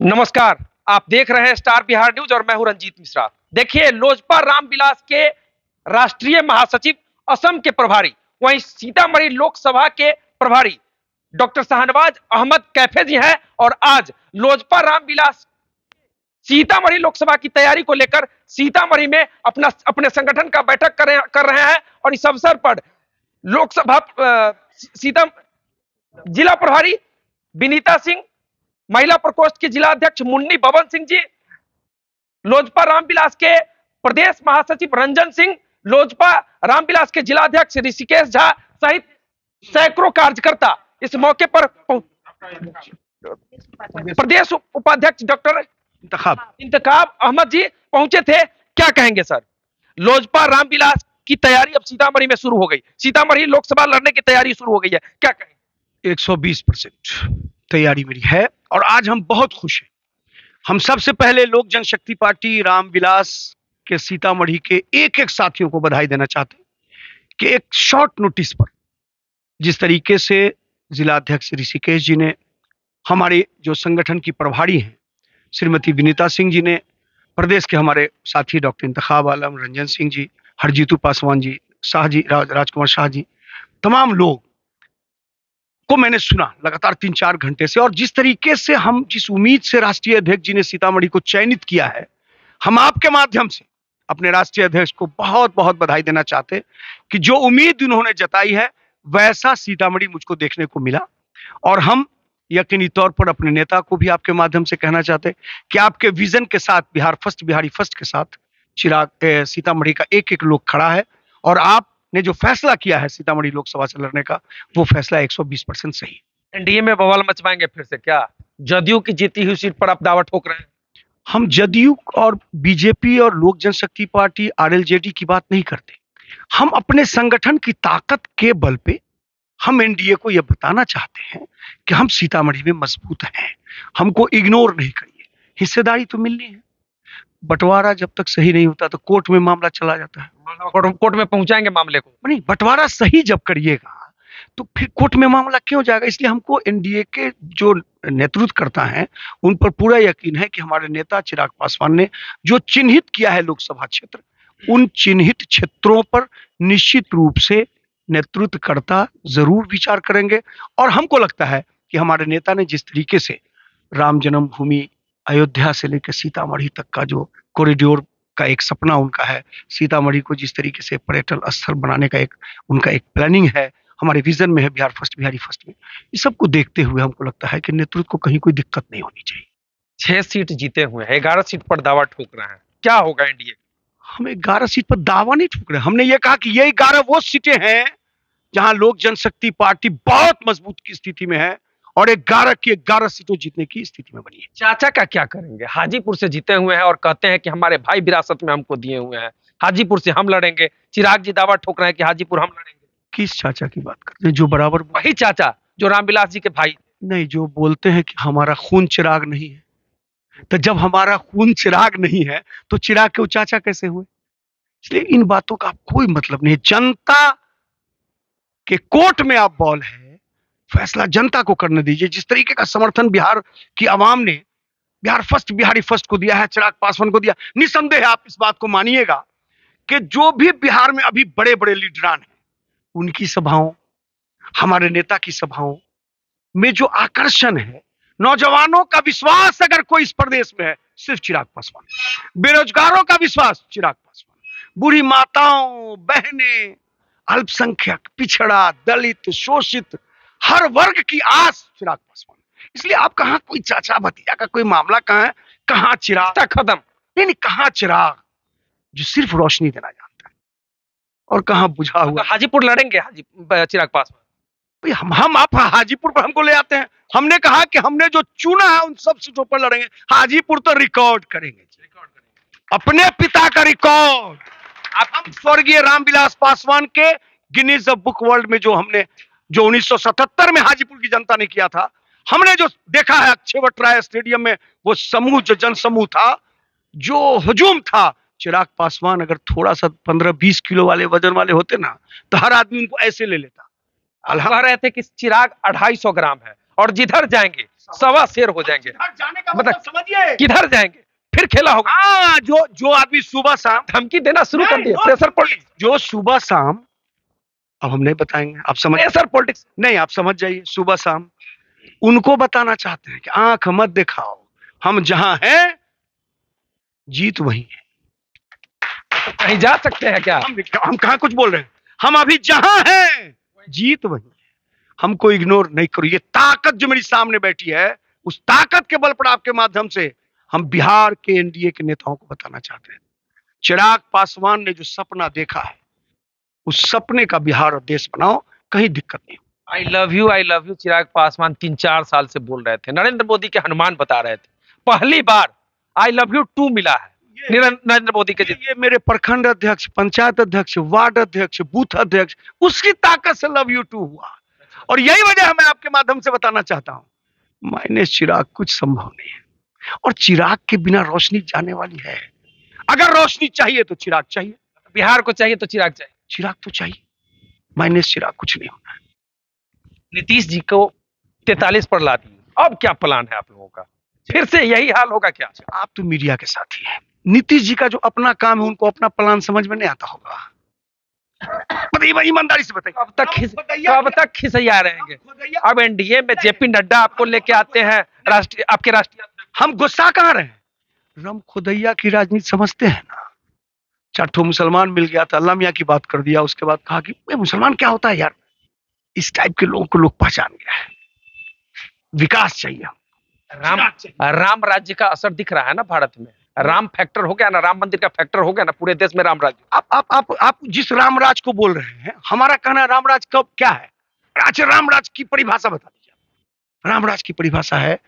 नमस्कार। आप देख रहे हैं स्टार बिहार न्यूज और मैं हूं रंजीत मिश्रा। देखिए, लोजपा रामविलास के राष्ट्रीय महासचिव, असम के प्रभारी, वहीं सीतामढ़ी लोकसभा के प्रभारी डॉक्टर शाहनवाज अहमद कैफे जी हैं और आज लोजपा रामविलास सीतामढ़ी लोकसभा की तैयारी को लेकर सीतामढ़ी में अपने संगठन का बैठक कर रहे हैं और इस अवसर पर लोकसभा सीता जिला प्रभारी विनीता सिंह, महिला प्रकोष्ठ के जिला अध्यक्ष मुन्नी बबन सिंह जी, लोजपा रामविलास के प्रदेश महासचिव रंजन सिंह, लोजपा रामविलास के जिला अध्यक्ष ऋषिकेश झा सहित सैकड़ों कार्यकर्ता इस मौके पर प्रदेश उपाध्यक्ष डॉक्टर इंतखाब अहमद जी पहुंचे थे। क्या कहेंगे सर? लोजपा रामविलास की तैयारी अब सीतामढ़ी में शुरू हो गई, सीतामढ़ी लोकसभा लड़ने की तैयारी शुरू हो गई है, क्या कहेंगे? 120% तैयारी मेरी है और आज हम बहुत खुश हैं। हम सबसे पहले लोक जनशक्ति पार्टी रामविलास के सीतामढ़ी के एक एक साथियों को बधाई देना चाहते हैं कि एक शॉर्ट नोटिस पर जिस तरीके से जिला अध्यक्ष ऋषिकेश जी ने, हमारे जो संगठन की प्रभारी हैं श्रीमती विनीता सिंह जी ने, प्रदेश के हमारे साथी डॉक्टर इंतखाब आलम, रंजन सिंह जी, हरजीतू पासवान जी, शाह जी, राजकुमार शाह जी, तमाम लोग को मैंने सुना लगातार 3-4 घंटे से। और जिस तरीके से हम, जिस उम्मीद से राष्ट्रीय अध्यक्ष जी ने सीतामढ़ी को चयनित किया है, हम आपके माध्यम से अपने राष्ट्रीय अध्यक्ष को बहुत बहुत बधाई देना चाहते कि जो उम्मीद उन्होंने जताई है वैसा सीतामढ़ी मुझको देखने को मिला। और हम यकीनी तौर पर अपने नेता को भी आपके माध्यम से कहना चाहते कि आपके विजन के साथ, बिहार फर्स्ट, बिहारी फर्स्ट के साथ चिराग सीतामढ़ी का एक एक लोग खड़ा है और आपने जो फैसला किया है सीतामढ़ी लोकसभा से लड़ने का, वो फैसला 120% सही है। एनडीए में बवाल मचवाएंगे फिर से क्या? जदयू की जीती हुई सीट पर आप दावा ठोक रहे हैं? हम जदयू और बीजेपी और लोक जनशक्ति पार्टी आरएलजेडी की बात नहीं करते। हम अपने संगठन की ताकत के बल पे हम एनडीए को यह बताना चाहते हैं कि हम सीतामढ़ी में मजबूत हैं, हमको इग्नोर नहीं करिए। हिस्सेदारी तो मिलनी है, बंटवारा जब तक सही नहीं होता तो कोर्ट में मामला चला जाता है। कोर्ट में पहुंचाएंगे मामले को? नहीं, बंटवारा सही जब करिएगा तो फिर कोर्ट में मामला क्यों जाएगा? इसलिए हमको एनडीए के जो नेतृत्व करता है उन पर पूरा यकीन है कि हमारे नेता चिराग पासवान ने जो चिन्हित किया है लोकसभा क्षेत्र, उन चिन्हित क्षेत्रों पर निश्चित रूप से नेतृत्वकर्ता जरूर विचार करेंगे। और हमको लगता है कि हमारे नेता ने जिस तरीके से राम जन्मभूमि अयोध्या से लेकर सीतामढ़ी तक का जो कॉरिडोर का एक सपना उनका है, सीतामढ़ी को जिस तरीके से पर्यटन स्थल बनाने का उनका एक प्लानिंग है, हमारे विजन में है बिहार फर्स्ट, बिहारी फर्स्ट में, इस सबको देखते हुए हमको लगता है कि नेतृत्व को कहीं कोई दिक्कत नहीं होनी चाहिए। 6 सीट जीते हुए हैं, 11 सीट पर दावा ठोक रहे हैं, क्या होगा एनडीए? हम 11 सीट पर दावा नहीं ठोक रहे। हमने ये कहा कि ये 11 वो सीटें हैं जहां लोक जनशक्ति पार्टी बहुत मजबूत की स्थिति में है और 11 की 11 सीटों जीतने की स्थिति में बनी है। चाचा का क्या करेंगे? हाजीपुर से जीते हुए हैं और कहते हैं कि हमारे भाई विरासत में हमको दिए हुए हैं, हाजीपुर से हम लड़ेंगे। चिराग जी दावा ठोक रहे हैं कि हाजीपुर हम लड़ेंगे। किस चाचा की बात करते हैं? जो बराबर वही चाचा जो रामविलास जी के भाई नहीं, जो बोलते हैं कि हमारा खून चिराग नहीं है। तो जब हमारा खून चिराग नहीं है तो चिराग के वो चाचा कैसे हुए? इसलिए इन बातों का कोई मतलब नहीं। जनता के कोर्ट में आप बॉल है, फैसला जनता को करने दीजिए। जिस तरीके का समर्थन बिहार की आवाम ने बिहार फर्स्ट, बिहारी फर्स्ट को दिया है, चिराग पासवान को दिया, निसंदेह आप इस बात को मानिएगा कि जो भी बिहार में अभी बड़े बड़े लीडरान हैं, उनकी सभाओं, हमारे नेता की सभाओं में जो आकर्षण है, नौजवानों का विश्वास अगर कोई इस प्रदेश में है, सिर्फ चिराग पासवान। बेरोजगारों का विश्वास चिराग पासवान, बूढ़ी माताओं, बहनें, अल्पसंख्यक, पिछड़ा, दलित, शोषित, हर वर्ग की आस चिराग पासवान। इसलिए आप कहां कोई चाचा भतीजा का कोई मामला कहां है, कहां चिराग खत्म नहीं, कहां चिराग जो सिर्फ रोशनी देना जानता है और कहां बुझा हुआ। हाजीपुर लड़ेंगे चिराग पासवान? हम आप हाजीपुर पर हमको ले आते हैं। हमने कहा कि हमने जो चुना है उन सब सीटों पर लड़ेंगे। हाजीपुर तो रिकॉर्ड करेंगे, अपने पिता का रिकॉर्ड। हम स्वर्गीय रामविलास पासवान के गिनीज बुक वर्ल्ड में जो 1977 में हाजीपुर की जनता ने किया था, हमने जो देखा है अक्षयवट राय स्टेडियम में, वो समूह, जो जनसमूह था, जो हुजूम था, चिराग पासवान अगर थोड़ा सा 15-20 किलो वाले वजन वाले होते ना तो हर आदमी उनको ऐसे ले लेता। कह रहे थे कि चिराग 250 ग्राम है और जिधर जाएंगे सवा शेर हो जाएंगे। किधर जाने का मतलब मतलब समझिए। किधर जाएंगे? फिर खेला होगा। हाँ, जो जो आदमी सुबह शाम धमकी देना शुरू कर दिए। नहीं, प्रेशर पॉलिटिक्स, जो सुबह शाम, अब हम नहीं बताएंगे, आप समझ प्रेशर पॉलिटिक्स। नहीं, आप समझ जाइए, सुबह शाम उनको बताना चाहते हैं कि आंख मत दिखाओ, हम जहां हैं जीत वही है। कहीं जा सकते हैं क्या? हम कहाँ कुछ बोल रहे हैं, हम अभी जहां हैं जीत वही है। हमको इग्नोर नहीं करो। ये ताकत जो मेरी सामने बैठी है, उस ताकत के बल पर आपके माध्यम से हम बिहार के एनडीए के नेताओं को बताना चाहते हैं, चिराग पासवान ने जो सपना देखा है, उस सपने का बिहार और देश बनाओ, कहीं दिक्कत नहीं। I love you Chirag Paswan 3-4 साल से बोल रहे थे, नरेंद्र मोदी के हनुमान बता रहे थे। पहली बार आई लव यू 2 मिला है नरेंद्र मोदी के। ये मेरे प्रखंड अध्यक्ष, पंचायत अध्यक्ष, वार्ड अध्यक्ष, बूथ अध्यक्ष, उसकी ताकत से लव यू 2 हुआ। और यही वजह है मैं आपके माध्यम से बताना चाहता हूं, माइनस चिराग कुछ संभव नहीं है, और चिराग के बिना रोशनी जाने वाली है। अगर रोशनी चाहिए तो चिराग चाहिए, बिहार को चाहिए तो चिराग चाहिए। चिराग तो चाहिए, माइनस चिराग कुछ नहीं होना है। नीतीश जी को 43 पर ला दिए, अब क्या प्लान है आप लोगों का? फिर से यही हाल होगा क्या? आप तो मीडिया के साथी हैं, नीतीश जी का जो अपना काम है उनको अपना प्लान समझ में नहीं आता होगा। बताइए, ईमानदारी से बताइए, कब तक खिसिया रहेंगे? अब एनडीए में जेपी नड्डा आपको लेके आते हैं, राष्ट्रीय आपके राष्ट्रीय अध्यक्ष। हम गुस्सा कहाँ रहे हैं? राम खुदैया की राजनीति समझते हैं ना। 4 मुसलमान मिल गया था, अल्लाह मियां की बात कर दिया, उसके बाद कहा कि मुसलमान क्या होता है यार। इस टाइप के लोगों को लोग पहचान गया है। विकास चाहिए, राम राज्य का असर दिख रहा है ना भारत में। राम फैक्टर हो गया ना, राम मंदिर का फैक्टर हो गया ना, पूरे देश में राम राज्य। आप जिस रामराज को बोल रहे हैं, हमारा कहना रामराज कब क्या है? अच्छा, रामराज की परिभाषा बता दीजिए। रामराज की परिभाषा है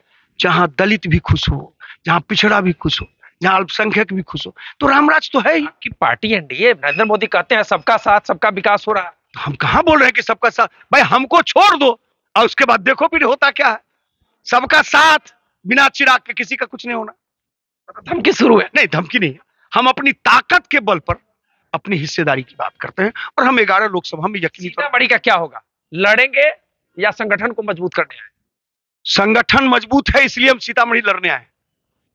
जहां दलित भी खुश हो, जहां पिछड़ा भी खुश हो, जहां अल्पसंख्यक भी खुश हो, तो रामराज तो है ही। आपकी पार्टी एनडीए, नरेंद्र मोदी कहते हैं सबका साथ सबका विकास हो रहा है। हम कहां बोल रहे हैं कि सबका साथ? भाई हमको छोड़ दो और उसके बाद देखो फिर होता क्या है। सबका साथ बिना चिराग के किसी का कुछ नहीं होना। धमकी शुरू है? नहीं, धमकी नहीं है। हम अपनी ताकत के बल पर अपनी हिस्सेदारी की बात करते हैं, और हम 11 लोकसभा में यकीनी तौर पर। सीतामढ़ी का क्या होगा? लड़ेंगे या संगठन को मजबूत करने आए? संगठन मजबूत है इसलिए हम सीतामढ़ी लड़ने आए।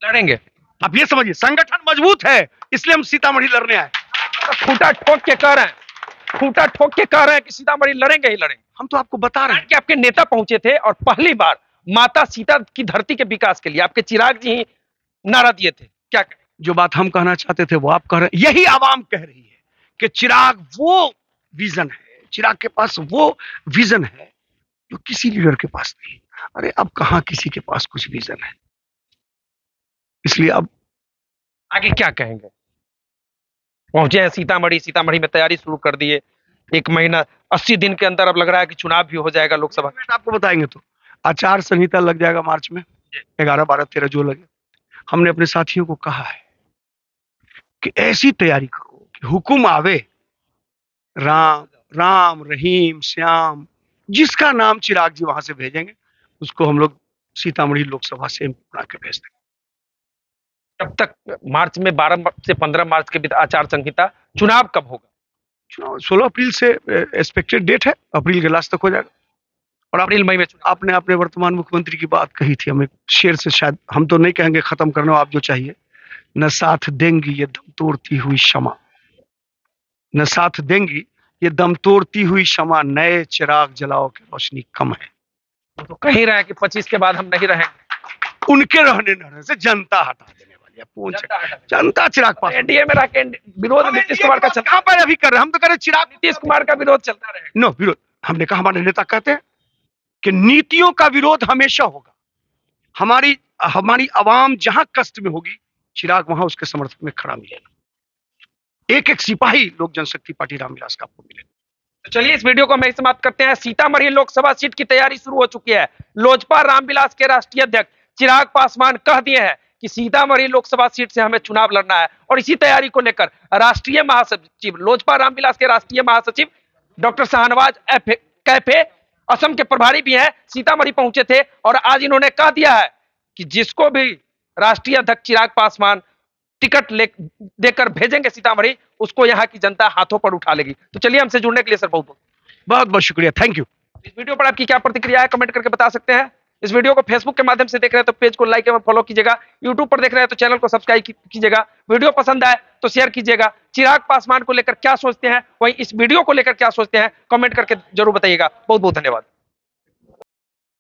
लड़ेंगे। आप ये समझिए, संगठन मजबूत है इसलिए हम सीतामढ़ी लड़ने आए। खूंटा ठोक के कह रहे हैं, खूंटा ठोक के कह रहे हैं कि सीतामढ़ी लड़ेंगे ही लड़ेंगे। हम तो आपको बता रहे हैं कि आपके नेता पहुंचे थे और पहली बार माता सीता की धरती के विकास के लिए आपके चिराग जी ही नारा दिए थे। क्या कहें? जो बात हम कहना चाहते थे वो आप कह रहे हैं। यही आवाम कह रही है कि चिराग वो विजन है, चिराग के पास वो विजन है जो किसी लीडर के पास नहीं। अरे अब कहां किसी के पास कुछ विजन है, इसलिए अब आगे क्या कहेंगे? पहुंचे हैं सीतामढ़ी, सीतामढ़ी में तैयारी शुरू कर दिए। 1 महीना 80 दिन के अंदर अब लग रहा है कि चुनाव भी हो जाएगा लोकसभा। आपको बताएंगे तो आचार संहिता लग जाएगा मार्च में, 11, 12, 13 जो लगे। हमने अपने साथियों को कहा है कि ऐसी तैयारी करो कि हुकुम आवे, राम राम रहीम श्याम, जिसका नाम चिराग जी वहां से भेजेंगे उसको हम लोग सीतामढ़ी लोकसभा से बना के भेज देंगे। तब तक मार्च में 12 से 15 मार्च के बीच आचार संहिता। चुनाव कब होगा? चुनाव 16 अप्रैल से एक्सपेक्टेड डेट है, अप्रैल के लास्ट तक हो जाएगा। और अप्रैल मई में चुनाव। आपने अपने वर्तमान मुख्यमंत्री की बात कही थी, हमें शेर से शायद हम तो नहीं कहेंगे खत्म करना, आप जो चाहिए। न साथ देंगी ये दम तोड़ती हुई क्षमा, न साथ देंगी ये दम तोड़ती हुई क्षमा, नए चिराग जलाओ की रोशनी कम है। तो कहीं रहे कि 25 के बाद हम नहीं रहेंगे। उनके रहने न रहने से जनता हटा देने वाली है। पूछ जनता चिराग पास एनडीए में रह के विरोध नीतीश कुमार का चलता। कहां पर अभी कर रहे हैं? हम तो कह रहे चिराग नीतीश कुमार का विरोध चलता रहेगा। नो विरोध। हमने कहा, हमारे नेता कहते हैं कि नीतियों का विरोध हमेशा होगा। हमारी आवाम जहां कष्ट में होगी, चिराग वहां उसके समर्थन में खड़ा मिलेगा। एक एक सिपाही लोक जनशक्ति पार्टी रामविलास का आपको मिलेगा। तो चलिए इस वीडियो को हम समाप्त करते हैं। सीतामढ़ी लोकसभा सीट की तैयारी शुरू हो चुकी है। लोजपा रामविलास के राष्ट्रीय अध्यक्ष चिराग पासवान कह दिए हैं कि सीतामढ़ी लोकसभा सीट से हमें चुनाव लड़ना है, और इसी तैयारी को लेकर राष्ट्रीय महासचिव, लोजपा रामविलास के राष्ट्रीय महासचिव डॉक्टर शाहनवाज कैफे, असम के प्रभारी भी हैं, सीतामढ़ी पहुंचे थे और आज इन्होंने कह दिया है कि जिसको भी राष्ट्रीय अध्यक्ष चिराग पासवान टिकट देकर भेजेंगे सीतामढ़ी, उसको यहाँ की जनता हाथों पर उठा लेगी। तो चलिए, हमसे जुड़ने के लिए सर बहुत बहुत शुक्रिया, थैंक यू। इस वीडियो पर आपकी क्या प्रतिक्रिया है, कमेंट करके बता सकते हैं। इस वीडियो को फेसबुक के माध्यम से देख रहे हैं तो पेज को लाइक एवं फॉलो कीजिएगा, यूट्यूब पर देख रहे हैं तो चैनल को सब्सक्राइब कीजिएगा, वीडियो पसंद आए तो शेयर कीजिएगा। चिराग पासवान को लेकर क्या सोचते हैं, वहीं इस वीडियो को लेकर क्या सोचते हैं, कमेंट करके जरूर बताइएगा। बहुत बहुत धन्यवाद।